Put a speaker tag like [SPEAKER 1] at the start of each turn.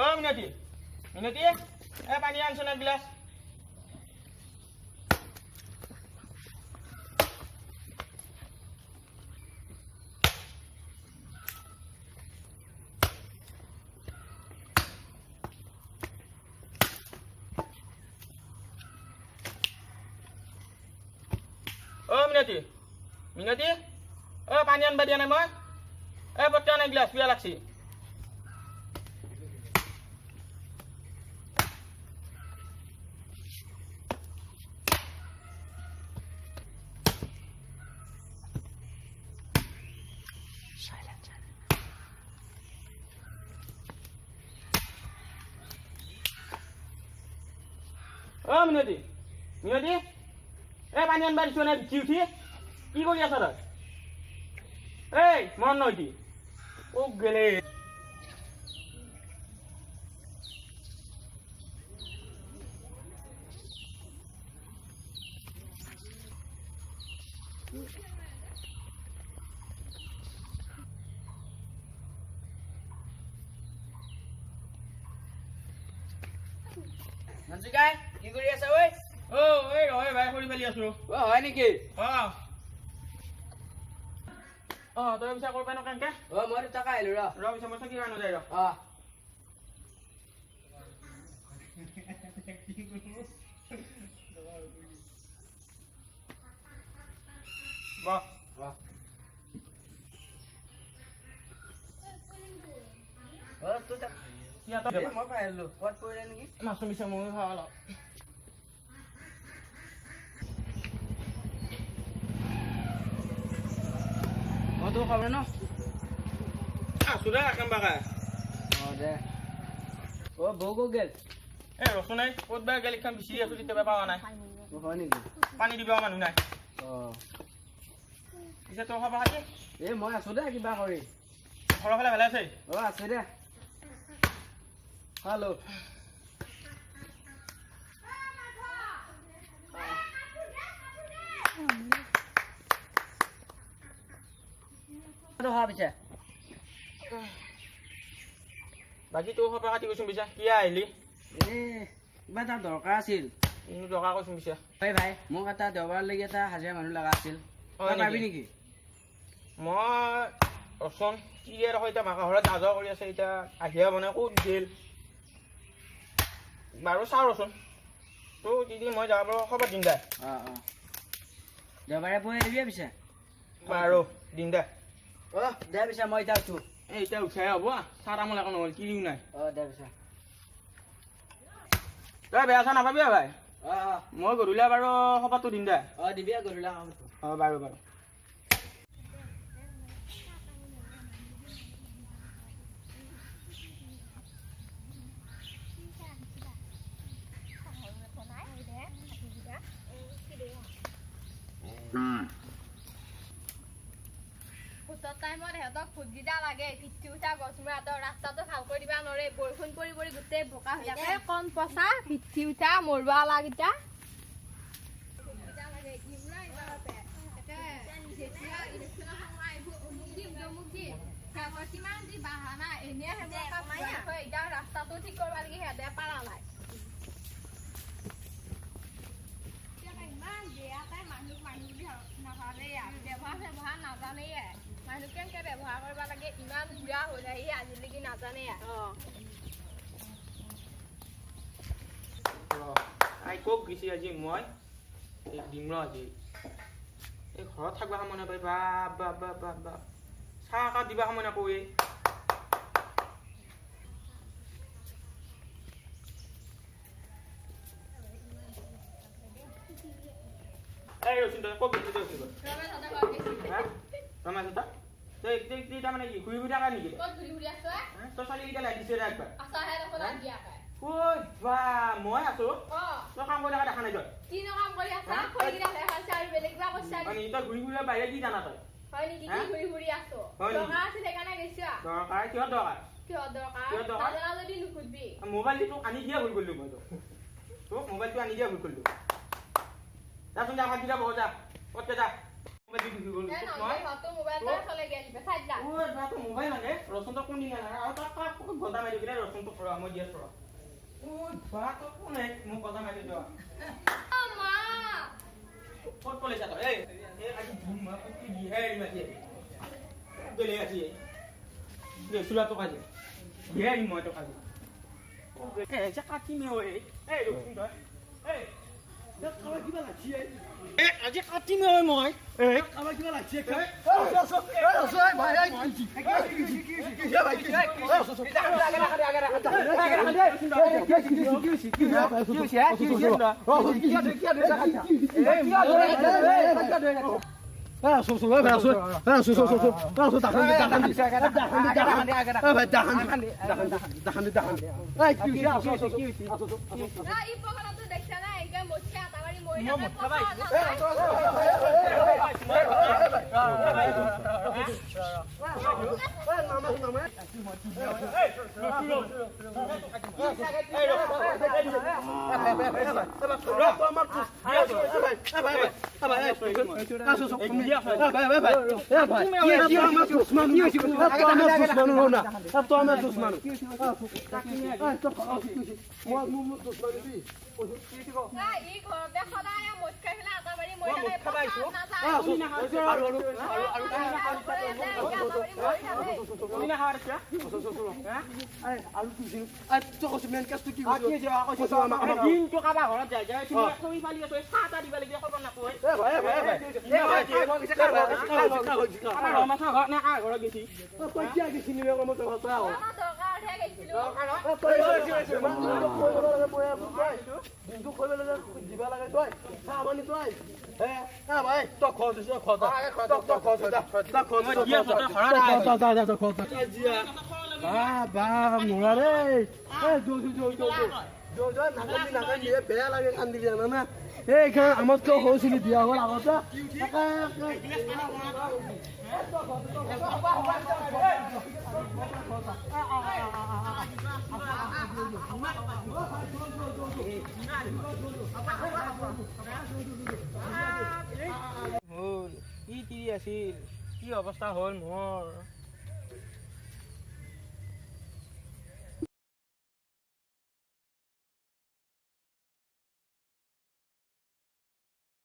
[SPEAKER 1] Oh, Minati. Minati, pani aনছো না glass. Oh, Minati. Minati. Oh, pani aনবা দিয়া নাই মই. পটকা নাই গ্লাস পিয়া লাগছি. Oh, Minati. Minati. Pani aনবা দিছো না বিচি উঠি. কি কৰি আছ তই? মন নইতি. ও গেলে.
[SPEAKER 2] Nansikai, কি কৰি আছা ঐ?
[SPEAKER 1] ৰহে ভাই কৰি ফেলি আছো.
[SPEAKER 2] হয় নেকি?
[SPEAKER 1] তই পিছা কৰবা ন কেনকে?
[SPEAKER 2] মই টকা আহিলো
[SPEAKER 1] পিছা মই থাকি কানো যাই
[SPEAKER 2] মই পাই আহিলো ক'ত পৰিলে নেকি?
[SPEAKER 1] মাছটো মিছা মই খাওঁ অলপ.
[SPEAKER 2] মইতো খাব ন?
[SPEAKER 1] আছো দে কেনবা খাই.
[SPEAKER 2] দে বৌ ক'ত গেল?
[SPEAKER 1] ৰচোন নাই ক'ত বা গেল এখন বিচাৰি আছো কেতিয়াবা পাৱা নাই.
[SPEAKER 2] হয় নেকি?
[SPEAKER 1] পানী দিবা মানুহ নাই. পিছে তোৰ খবৰ খাতি?
[SPEAKER 2] মই আছো দে কিবা কৰি.
[SPEAKER 1] ঘৰৰ ফালে ভালে আছে?
[SPEAKER 2] আছে দে. হেল্ল' পিছে
[SPEAKER 1] বাকী তোৰ খবৰ খাতি কৈছোন পিছে কি আহিলি?
[SPEAKER 2] কিবা এটা দৰকাৰ আছিল.
[SPEAKER 1] দৰকাৰ কৈছোন পিছে?
[SPEAKER 2] ভাই মোক এটা দেওবাৰলৈকে এটা হাজিৰা মানুহ লগা আছিল. পাবি নেকি?
[SPEAKER 1] মই ৰচোন কি আৰু এতিয়া মাকা ঘৰত আজৰ কৰি আছে এতিয়া আহিয়া মানে ক'ত গেল বাৰু চাওঁ ৰচোন তোৰ দিদি মই যাব খবৰ দিম দে.
[SPEAKER 2] দেওবাৰে পঢ়ি আহিবি পিছে?
[SPEAKER 1] বাৰু দিম দে.
[SPEAKER 2] দে পিছে মই এতিয়া উঠো.
[SPEAKER 1] এতিয়া উঠাই হ'ব চাহ তামোল একো নহ'ল কিনিও নাই.
[SPEAKER 2] দে পিছে
[SPEAKER 1] তই বেয়া চাহ নাপাবি ভাই. মই গধূলি বাৰু খবৰটো দিম দে.
[SPEAKER 2] দিবি গধূলা.
[SPEAKER 1] বাৰু বাৰু.
[SPEAKER 3] টাইমত সিহঁতক ফুটকেইটা লাগে পিঠি উঠা গছমূৰাতৰ ৰাস্তাটো ভাল কৰি দিবা নোৱাৰে বৰষুণ পৰি পৰি গোটেই বোকা হৈ থাকে কণ পচা পিঠি উঠা মৰুৱা লাগেইটা ৰাস্তাটো ঠিক কৰিব লাগে সিহঁতে পাৰা নাই ইমান বেয়াকে মানুহ নাভাবে ব্যৱহাৰ ব্যৱহাৰ নাজানেই মানুহ কেনেকে ব্যৱহাৰ কৰিব লাগে ইমান বুঢ়া হৈ আহি আজিলৈকে নাজানে
[SPEAKER 1] ক'ত গৈছে আজি মই দিম ৰ আজি এই ঘৰত থাকিব সময় নাপায় বা চাহ একাপ দিবা সময় নাপাওঁ এই ৰচোন তই ক'ত গৈছিলি ৰচোন
[SPEAKER 3] ৰমেশ দাদা ঘৰত গৈছিল
[SPEAKER 1] হা ৰমেশ এটা তই তাৰমানে কি ঘূৰি ফুৰি থকা নেকি
[SPEAKER 3] ক'ত ঘূৰি ঘূৰি আছ
[SPEAKER 1] তই ছোৱালীকেইটা লাগিছে একবাৰ
[SPEAKER 3] আছাহে দেখোন আহি আকাই
[SPEAKER 1] ঐ বা মই আছো
[SPEAKER 3] অ
[SPEAKER 1] তই কাম কৰি থকা দেখা নাই তই
[SPEAKER 3] কি কাম কৰি আছা খৰি কিটা খাই খাইছে আৰু বেলেগ কিবা কৰিছা
[SPEAKER 1] মানে তই ঘূৰি ফুৰিব বাহিৰে কি জানা তই
[SPEAKER 3] হয় নেকি কি ঘূৰি ঘূৰি আছো
[SPEAKER 1] হয় নেকি?
[SPEAKER 3] দৰকাৰ আছিল সেইকাৰণে গৈছা
[SPEAKER 1] দৰকাৰ কিহৰ দৰকাৰ
[SPEAKER 3] কিহৰ দৰকাৰ
[SPEAKER 1] কিহৰ দৰকাৰ?
[SPEAKER 3] নাজানা যদি নুসুধবি
[SPEAKER 1] মোবাইলটো তোক আনি দিয়া ভুল কৰিলো মই তোক মোবাইলটো আনি দিয়া ভুল কৰিলো যাচোন যা ভাত দিবা বহ যা ক'ত যা মোবাইলটো দি গ'লো
[SPEAKER 3] এ
[SPEAKER 1] তোক
[SPEAKER 3] নহয়
[SPEAKER 1] মই
[SPEAKER 3] ঘৰটো মোবাইল এটা চলে গেলি চাই যা
[SPEAKER 1] ঐ বা তোৰ মোবাইল মানে ৰচোনটো কোন দিনা আৰু তই কাক ঘণ্টা মাৰি দিবি ৰচোনটো কৰা মই দি আছো ঐ বা তই কোনে মোক কথা মাৰি দিয়
[SPEAKER 3] অ মা
[SPEAKER 1] ক'ত ক'লে যা তই এই আজি ধুম মই কি দিহে এৰি মাতি গেলে আজি দে চুলাটো কাজি দিহে এৰি মই তো কাজি এই যে কাটিমে ঐ এই ৰচোন তই এই খাবার কিবা লাগছি আজি কাটিমে ঐ মই এই খাবার কিবা লাগছি বেয়া লাগে কান্দি জানা না এইখানে আমাতকে হৈছিলি বিয়া হল আগতে কি আছিল কি অৱস্থা হ'ল মোৰ